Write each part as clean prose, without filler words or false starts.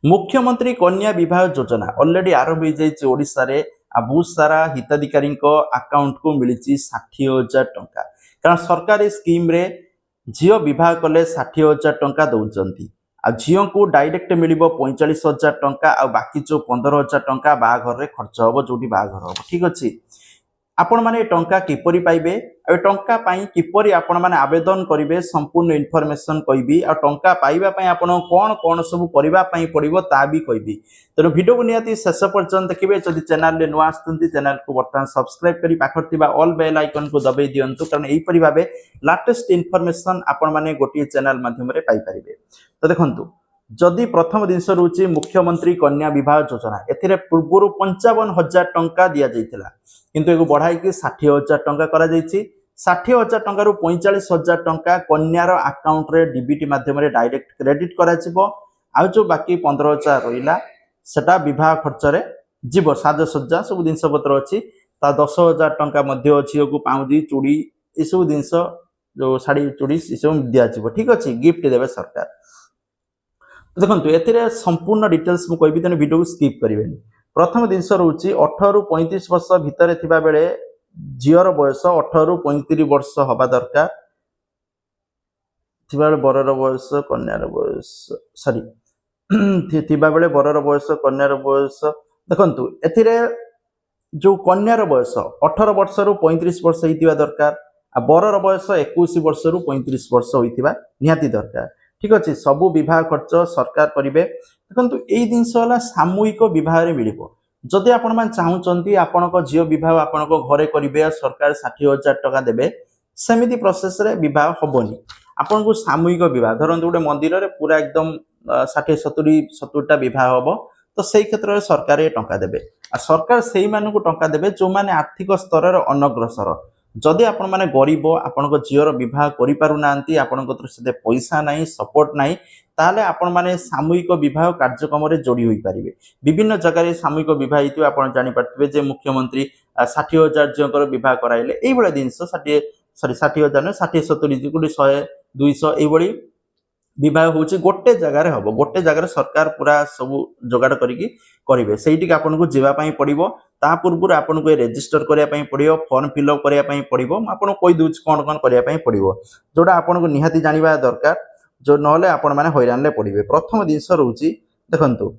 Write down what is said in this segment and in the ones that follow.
मुख्यमंत्री कन्या विवाह योजना ऑलरेडी आरंभ हो जाइए ओडिशा रे आ बहुत सारा हिताधिकारी अकाउंट को मिली 60,000 टंका कारण सरकार इस स्कीम रे झील विवाह कले 60,000 टंका दौरान आ झील को डायरेक्ट मिल 45,000 टंका आ बाकी जो 15,000 टंका बाघर खर्च हम जो बाघर हम ठीक अच्छे आपण माने टंका किपरि पाइबे ए टंका पाई किपरि आपण माने आवेदन करिवे संपूर्ण इन्फॉर्मेशन कहबी आ टंका पाइबा पई आपण कोन कोन सब करिबा पई पड़िबो ता भी कहबी तेनो वीडियो को नियाती शेष पर्यंत देखिबे जदि चैनल ले नुआ आस्तंती चैनल को बर्तमान सब्सक्राइब करी पाखर थिबा ऑल बेल आइकन को दबाई दियंतु कारण एई परि भाबे लेटेस्ट इन्फॉर्मेशन आपण माने गोटी चैनल माध्यम रे पाई परिबे। तो देखंतु जदि प्रथम दिन रोचे मुख्यमंत्री कन्या विवाह योजना एथिरे पूर्व 55,000 टंका दिया जाइथिला किंतु एगो बढ़ाई कि 60,000 टंका करा जाइछि 60,000 टंका रु 45,000 टंका कन्यार अकाउंट रे डीबीटी माध्यम रे डायरेक्ट क्रेडिट करा छिबो आ जो बाकी 15,000 रहिला सेटा विवाह खर्च रे जीव साजसज्जा सब जिनस पत्र अछि ता 10,000 टंका मध्य झियो को पाउजी चूड़ी ए सब जिनस जो साड़ी चूड़ी ए सब दिया छिबो ठीक अछि गिफ्ट देबे सरकार। देखो ए संपूर्ण डिटेल्स मुझे कहबी तेना वीडियो को स्किप करेंगे। प्रथम दिन रोचे 18 रु 35 वर्ष भितर थिबा बेले झीर बयस 18 रु 35 वर्ष हवा दरकार थिबा बेले बरर बयस कन्यार बयस सॉरी थिबा बेले बरर बयस कन्यार बयस देखंतु एथिरे जो कन्यार बयस 18 वर्ष रु 35 वर्ष होइतिबा दरकार आ बरर बयस 21 वर्ष रु 35 वर्ष होइतिबा निहाती दरकार ठीक अच्छे सबू विवाह खर्च सरकार करेंगे। देखो यही जिनस सामूहिक विवाह मिल जदि आपण मैंने चाहूँगी आपण झील विवाह आपण घरे करेंगे सरकार 60,000 टंका देवे सेमिति प्रोसेस रे विवाह हेनी आपन को सामूहिक विवाह धरत गोटे मंदिर रे पूरा एकदम 60-70 विवाह हम तो सही क्षेत्र में सरकार ये टंका देवे आ सरकार से टंका देवे जो मैंने आर्थिक स्तर अनग्रसर जदि आपण माने गरीब आपण झीर विवाह करि पारु नांती आपण से पैसा नहीं सपोर्ट नहीं ताले आपण माने सामूहिक विवाह कार्यक्रम रे जोड़ी होई परिबे विभिन्न जगह सामूहिक विवाह हितु आपण जानि पारथिबे जे मुख्यमंत्री 60,000 झीर विवाह कराइले एई बळे दिनस 60,000 ने 60-70 गुडी 100 200 एई बळी विवाह होची गोटे जगह रे हबो गोटे जगह रे सरकार पूरा सब जोगाड़ करिकि करिवे सेइटिक आपन को जेबा पई पड़िबो ता पूर्व आपन को रजिस्टर करिया पई पड़िबो फॉर्म फिल अप करिया पई पड़िबो आपन कोइ दूच कोन कोन करिया पई पड़िबो जोडा आपन को निहाती जानिबा दरकार जो नहले आपन माने हैरान ले पड़िबे। प्रथम दिन रोची देखंतु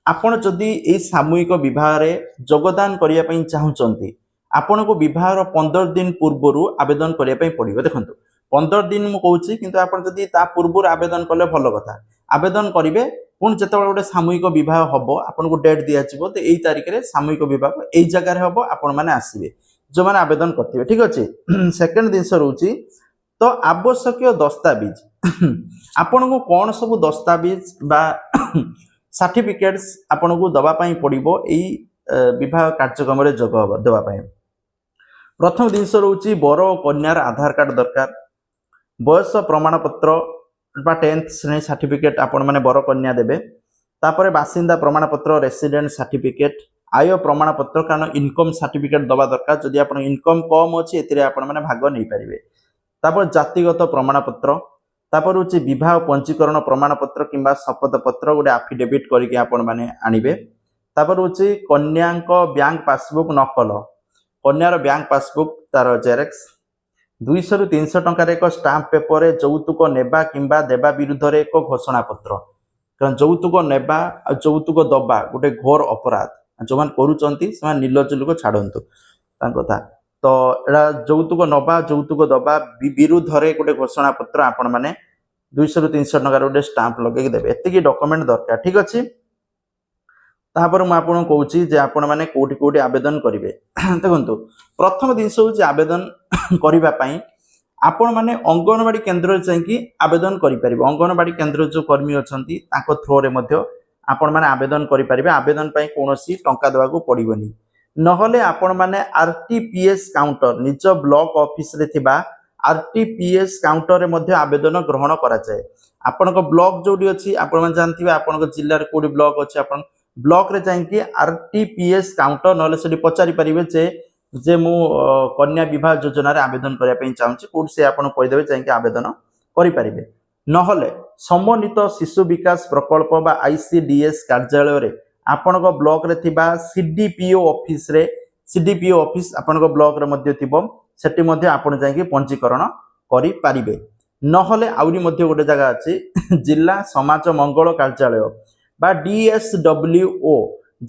आपन जदि ए सामूहिक विवाह रे योगदान करिया पई चाहुचंती आपन को विवाह रो 15 दिन पूर्वरु आवेदन करिया पई पड़िबो देखंतु 15 दिन मु कहूँ किंतु आपन जदि ता पूर्व आवेदन कले भल कथा आवेदन करेंगे पुणी जो गोटे सामूहिक विवाह हम आपन को डेट दिया तो यही तारिख में सामूहिक विवाह यही जगार हम आपण मैंने आसवे जो मैंने आवेदन करते ठीक अच्छे। सेकेंड दिन रोचे तो आवश्यक दस्तावेज आपन को कौन सब दस्तावेज बा सर्टिफिकेट्स आपन को दवापाई पड़ो यही विवाह कार्यक्रम जोग देवाई। प्रथम दिन रोचे बर और कन्यार आधार कार्ड दरकार बयस प्रमाण पत्र 10th श्रेणी सर्टिफिकेट आपण माने बर कन्या देबे तापरे बासिंदा प्रमाण पत्र रेसिडेंट सर्टिफिकेट आय प्रमाण पत्र कारण इनकम सर्टिफिकेट दबा दरकार जदि आपण इनकम कम अछि एतिरे आपण माने भाग नै परिबे तापर जातिगत प्रमाण पत्र तापर होची विवाह पंजीकरण प्रमाण पत्र किंबा शपथ पत्र गोटे एफिडेविट करके आपण माने आनिबे तापर होची कन्याक बैंक पासबुक नकल कन्यार बैंक पासबुक तार जेरेक्स 200 रु 300 टंकार एक स्टाम्प पेपर जौतुक नेबा किंबा देबा विरुद्ध रे एक घोषणा पत्र कारण जौतुक नेबा आ जौतुक दबा गोटे घोर अपराध जो मान करूचंती से निर्लज लोक छाड़ंतु कथा तो एड़ा जौतुक नबा जौतुक दबा विरुद्ध रे गोटे घोषणा पत्र आपण माने 200 रु 300 टंकार गोटे स्टाम्प लगे देबे एतिकी डॉक्यूमेंट दरकार ठीक अछि। तापर मु आपन कहूची जे आपण माने कोठी कोठी आवेदन करिवे देखंतु प्रथम दिन होची आवेदन करिबा पई आपण माने अंगनवाड़ी केंद्र जाईकी आवेदन करि परिबे अंगनवाड़ी केंद्र जो कर्मी अछंती ताको थ्रो रे मध्ये आपण माने आवेदन करि परिबे आवेदन पई कोनोसी टंका देबा को पड़िबोनी नहले आपण माने आरटीपीएस काउंटर निज ब्लॉक ऑफिस रे थिबा आरटीपीएस काउंटर रे मध्ये आवेदन ग्रहण करा जाय आपण को ब्लॉक जोडी अछि आपण माने जानथिबे आपण को जिल्ला रे कोडी ब्लॉक अछि आपण ब्लॉक रे जाईकी आरटीपीएस काउंटर नहले सेठी पचारि परिबे जे मु कन्या विवाह योजना रे आवेदन करिया पई चाहूची कोड से आपण कहि देबे जाईकी आवेदन करि परिबे नहले समन्वित शिशु विकास प्रकल्प बा आईसीडीएस कार्यालय रे आपणक ब्लॉक रे थिबा सीडीपीओ ऑफिस आपणक ब्लॉक रे मध्ये थिबो सेठी मध्ये आपण जाई पंजीकरण करि पारिबे नहले आउरी मध्ये गोटे जगह अछि जिला समाज मंगल कार्यालय बा डीएसडब्ल्यूओ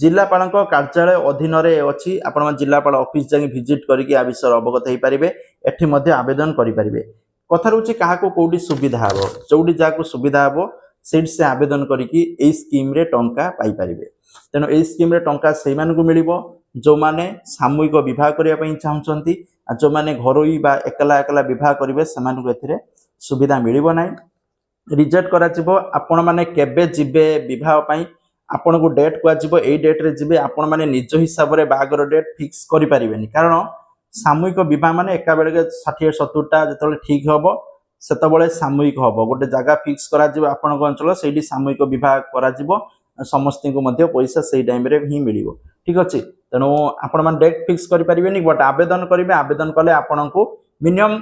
जिलापाल कार्यालय अधीन रे अछि आपण जिलापाल ऑफिस जाई विजिट करिकि आ विषय अवगत हेई पारिबे एठी मध्ये आवेदन करि पारिबे कथा रुचि काहाको कोडी सुविधा हबो चौडी जाको सुविधा हबो सेट से आवेदन करिकि एई स्कीम रे टंका पाई पारिबे तेनो एई स्कीम रे टंका सेई मानकु मिलिबो जो माने सामूहिक विवाह करिया पई चाहउचंती आ जो माने घरोई बा एकला एकला विवाह करिवे समानकु एथिरे सुविधा मिलिबो नै रिजेक्ट करा जिवो आपण माने केबे जिबे विवाह पई आपण को डेट को जिवो एई डेट रे जिबे आपण माने निज हिसाब रे बागर डेट फिक्स करि पारिबेनी कारण सामूहिक विवाह माने एका बेले 60 70 टा जतले ठीक हबो सेतबळे सामूहिक हबो गोटे जगह फिक्स करा जिवो आपण को अंचल सेठी सामूहिक विवाह करा जिवो समस्त को मध्ये पैसा सेई टाइम रे ही मिलिबो ठीक अछि तेनो आपण मान डेट फिक्स करि पारिबेनी बट आवेदन करिवे आवेदन कले आपण को मिनिमम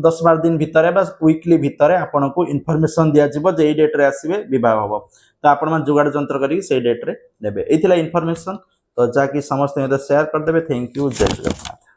10-12 दिन भितरे बस वीकली भितरे आपण को इन्फॉर्मेशन दिया जिवो जे डेट रे आसीबे विवाह हबो तो आपण मान जुगाड़ जंत्र करी से डेट रे नेबे एथिला इन्फॉर्मेशन तो जाकी समस्त शेयर कर देबे थैंक यू जय जगन्नाथ।